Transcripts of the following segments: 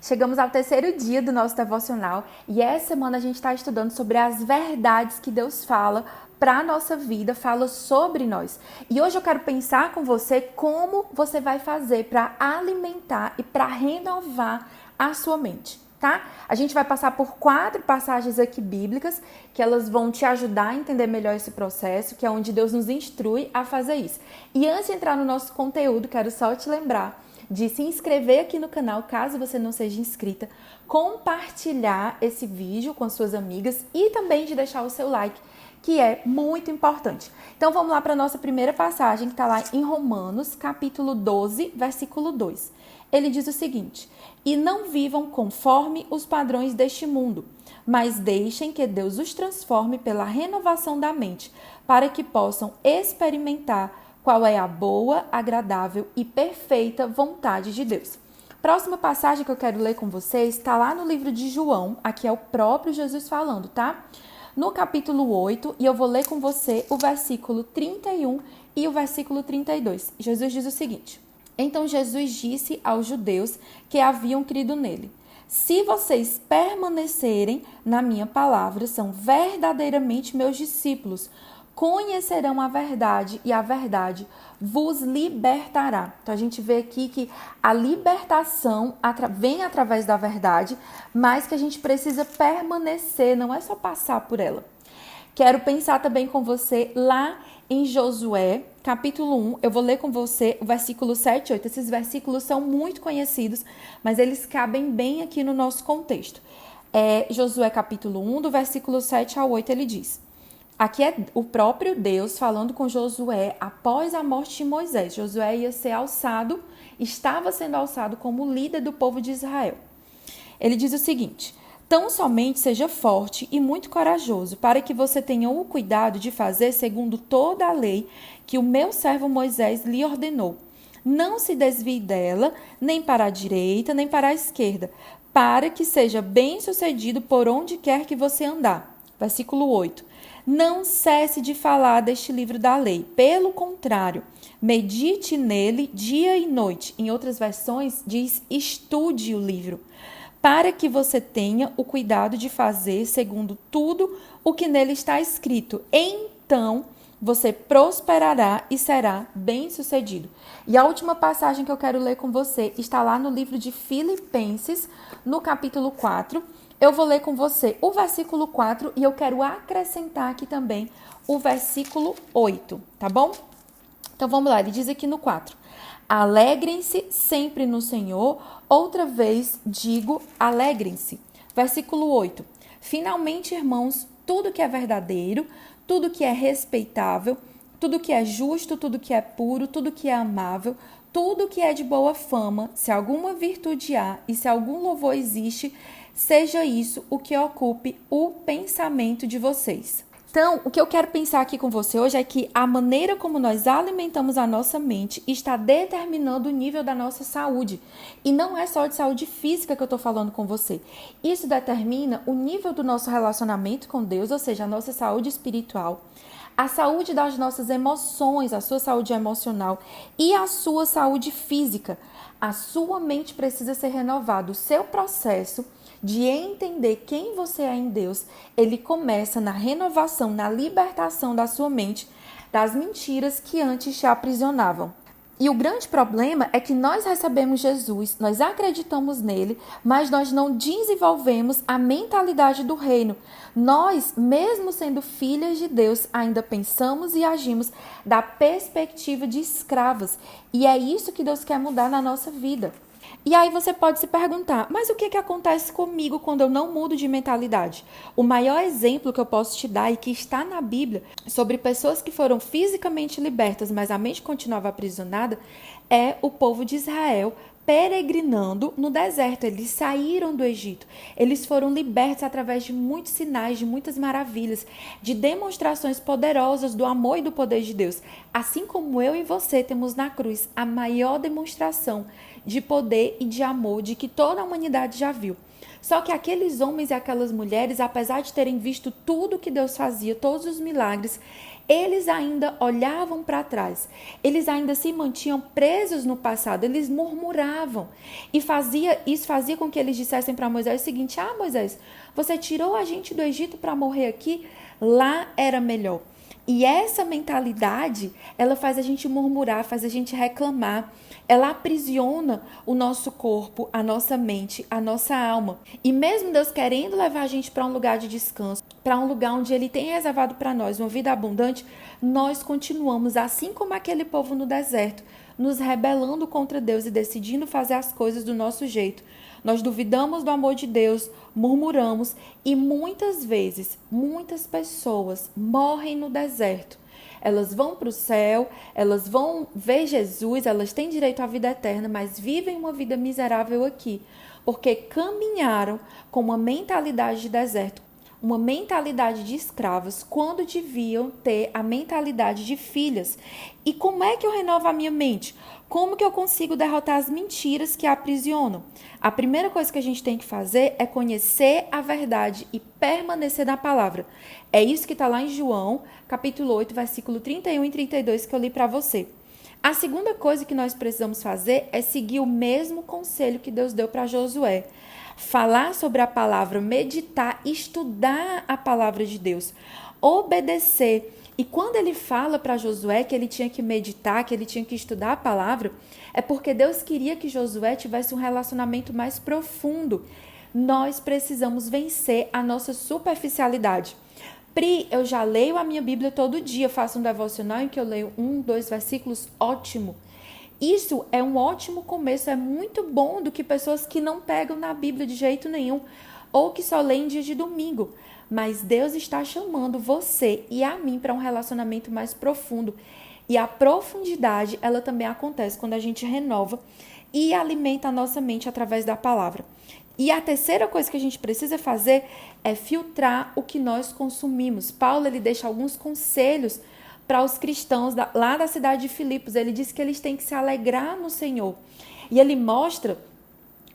Chegamos ao terceiro dia do nosso devocional e essa semana a gente está estudando sobre as verdades que Deus fala para a nossa vida, fala sobre nós. E hoje eu quero pensar com você como você vai fazer para alimentar e para renovar a sua mente, tá? A gente vai passar por 4 passagens aqui bíblicas que elas vão te ajudar a entender melhor esse processo, que é onde Deus nos instrui a fazer isso. E antes de entrar no nosso conteúdo, quero só te lembrar de se inscrever aqui no canal, caso você não seja inscrita, compartilhar esse vídeo com as suas amigas e também de deixar o seu like, que é muito importante. Então vamos lá para a nossa primeira passagem, que está lá em Romanos, capítulo 12, versículo 2. Ele diz o seguinte: e não vivam conforme os padrões deste mundo, mas deixem que Deus os transforme pela renovação da mente, para que possam experimentar qual é a boa, agradável e perfeita vontade de Deus. Próxima passagem que eu quero ler com vocês está lá no livro de João, aqui é o próprio Jesus falando, tá? No capítulo 8, e eu vou ler com você o versículo 31 e o versículo 32. Jesus diz o seguinte: então Jesus disse aos judeus que haviam crido nele: se vocês permanecerem na minha palavra, são verdadeiramente meus discípulos, conhecerão a verdade e a verdade vos libertará. Então a gente vê aqui que a libertação vem através da verdade, mas que a gente precisa permanecer, não é só passar por ela. Quero pensar também com você lá em Josué, capítulo 1, eu vou ler com você o versículo 7 e 8. Esses versículos são muito conhecidos, mas eles cabem bem aqui no nosso contexto. Josué capítulo 1, do versículo 7 ao 8, ele diz: aqui é o próprio Deus falando com Josué após a morte de Moisés. Josué ia ser alçado, estava sendo alçado como líder do povo de Israel. Ele diz o seguinte: tão somente seja forte e muito corajoso, para que você tenha o cuidado de fazer segundo toda a lei que o meu servo Moisés lhe ordenou. Não se desvie dela, nem para a direita, nem para a esquerda, para que seja bem-sucedido por onde quer que você andar. Versículo 8. Não cesse de falar deste livro da lei. Pelo contrário, medite nele dia e noite. Em outras versões, diz estude o livro, para que você tenha o cuidado de fazer segundo tudo o que nele está escrito. Então, você prosperará e será bem-sucedido. E a última passagem que eu quero ler com você está lá no livro de Filipenses, no capítulo 4. Eu vou ler com você o versículo 4 e eu quero acrescentar aqui também o versículo 8, tá bom? Então vamos lá, ele diz aqui no 4. Alegrem-se sempre no Senhor. Outra vez digo, alegrem-se. Versículo 8. Finalmente, irmãos, tudo que é verdadeiro, tudo que é respeitável, tudo que é justo, tudo que é puro, tudo que é amável, tudo que é de boa fama, se alguma virtude há e se algum louvor existe, seja isso o que ocupe o pensamento de vocês. Então, o que eu quero pensar aqui com você hoje é que a maneira como nós alimentamos a nossa mente está determinando o nível da nossa saúde. E não é só de saúde física que eu estou falando com você. Isso determina o nível do nosso relacionamento com Deus, ou seja, a nossa saúde espiritual, a saúde das nossas emoções, a sua saúde emocional e a sua saúde física. A sua mente precisa ser renovada. O seu processo de entender quem você é em Deus, ele começa na renovação, na libertação da sua mente, das mentiras que antes te aprisionavam. E o grande problema é que nós recebemos Jesus, nós acreditamos nele, mas nós não desenvolvemos a mentalidade do reino. Nós, mesmo sendo filhas de Deus, ainda pensamos e agimos da perspectiva de escravas. E é isso que Deus quer mudar na nossa vida. E aí você pode se perguntar, mas o que acontece comigo quando eu não mudo de mentalidade? O maior exemplo que eu posso te dar e que está na Bíblia sobre pessoas que foram fisicamente libertas, mas a mente continuava aprisionada, é o povo de Israel peregrinando no deserto. Eles saíram do Egito. Eles foram libertos através de muitos sinais, de muitas maravilhas, de demonstrações poderosas do amor e do poder de Deus. Assim como eu e você temos na cruz a maior demonstração de poder e de amor de que toda a humanidade já viu. Só que aqueles homens e aquelas mulheres, apesar de terem visto tudo que Deus fazia, todos os milagres, eles ainda olhavam para trás, eles ainda se mantinham presos no passado, eles murmuravam. E isso fazia com que eles dissessem para Moisés o seguinte: ah, Moisés, você tirou a gente do Egito para morrer aqui? Lá era melhor. E essa mentalidade, ela faz a gente murmurar, faz a gente reclamar. Ela aprisiona o nosso corpo, a nossa mente, a nossa alma. E mesmo Deus querendo levar a gente para um lugar de descanso, para um lugar onde Ele tem reservado para nós uma vida abundante, nós continuamos, assim como aquele povo no deserto, nos rebelando contra Deus e decidindo fazer as coisas do nosso jeito. Nós duvidamos do amor de Deus, murmuramos e muitas vezes, muitas pessoas morrem no deserto. Elas vão para o céu, elas vão ver Jesus, elas têm direito à vida eterna, mas vivem uma vida miserável aqui, porque caminharam com uma mentalidade de deserto, uma mentalidade de escravas, quando deviam ter a mentalidade de filhas. E como é que eu renovo a minha mente? Como que eu consigo derrotar as mentiras que a aprisionam? A primeira coisa que a gente tem que fazer é conhecer a verdade e permanecer na palavra. É isso que está lá em João, capítulo 8, versículo 31 e 32, que eu li para você. A segunda coisa que nós precisamos fazer é seguir o mesmo conselho que Deus deu para Josué. Falar sobre a palavra, meditar, estudar a palavra de Deus, obedecer. E quando ele fala para Josué que ele tinha que meditar, que ele tinha que estudar a palavra, é porque Deus queria que Josué tivesse um relacionamento mais profundo. Nós precisamos vencer a nossa superficialidade. Pri, eu já leio a minha Bíblia todo dia, faço um devocional em que eu leio 1, 2 versículos, ótimo. Isso é um ótimo começo, é muito bom do que pessoas que não pegam na Bíblia de jeito nenhum ou que só leem dia de domingo. Mas Deus está chamando você e a mim para um relacionamento mais profundo. E a profundidade, ela também acontece quando a gente renova e alimenta a nossa mente através da palavra. E a terceira coisa que a gente precisa fazer é filtrar o que nós consumimos. Paulo, ele deixa alguns conselhos para os cristãos lá da cidade de Filipos. Ele diz que eles têm que se alegrar no Senhor. E ele mostra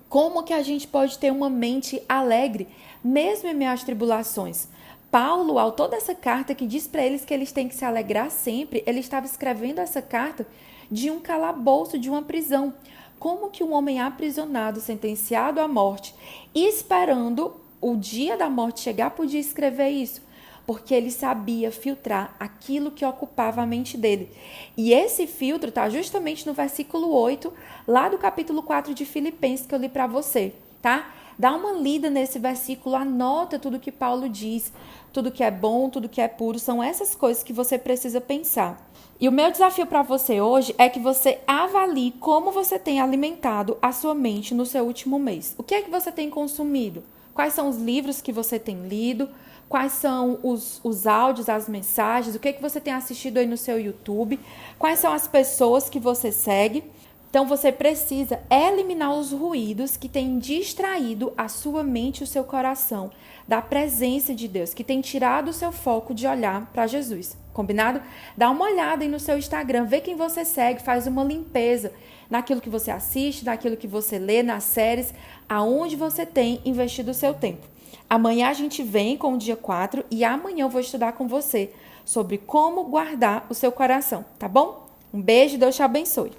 como que a gente pode ter uma mente alegre, mesmo em meio às tribulações. Paulo, autor dessa carta que diz para eles que eles têm que se alegrar sempre, ele estava escrevendo essa carta de um calabouço, de uma prisão. Como que um homem aprisionado, sentenciado à morte, esperando o dia da morte chegar, podia escrever isso? Porque ele sabia filtrar aquilo que ocupava a mente dele. E esse filtro está justamente no versículo 8, lá do capítulo 4 de Filipenses, que eu li para você, tá? Dá uma lida nesse versículo, anota tudo que Paulo diz, tudo que é bom, tudo que é puro, são essas coisas que você precisa pensar. E o meu desafio para você hoje é que você avalie como você tem alimentado a sua mente no seu último mês. O que é que você tem consumido? Quais são os livros que você tem lido? Quais são os áudios, as mensagens? O que é que você tem assistido aí no seu YouTube? Quais são as pessoas que você segue? Então, você precisa eliminar os ruídos que têm distraído a sua mente e o seu coração da presença de Deus, que tem tirado o seu foco de olhar para Jesus. Combinado? Dá uma olhada aí no seu Instagram, vê quem você segue, faz uma limpeza naquilo que você assiste, naquilo que você lê, nas séries, aonde você tem investido o seu tempo. Amanhã a gente vem com o dia 4 e amanhã eu vou estudar com você sobre como guardar o seu coração, tá bom? Um beijo, Deus te abençoe.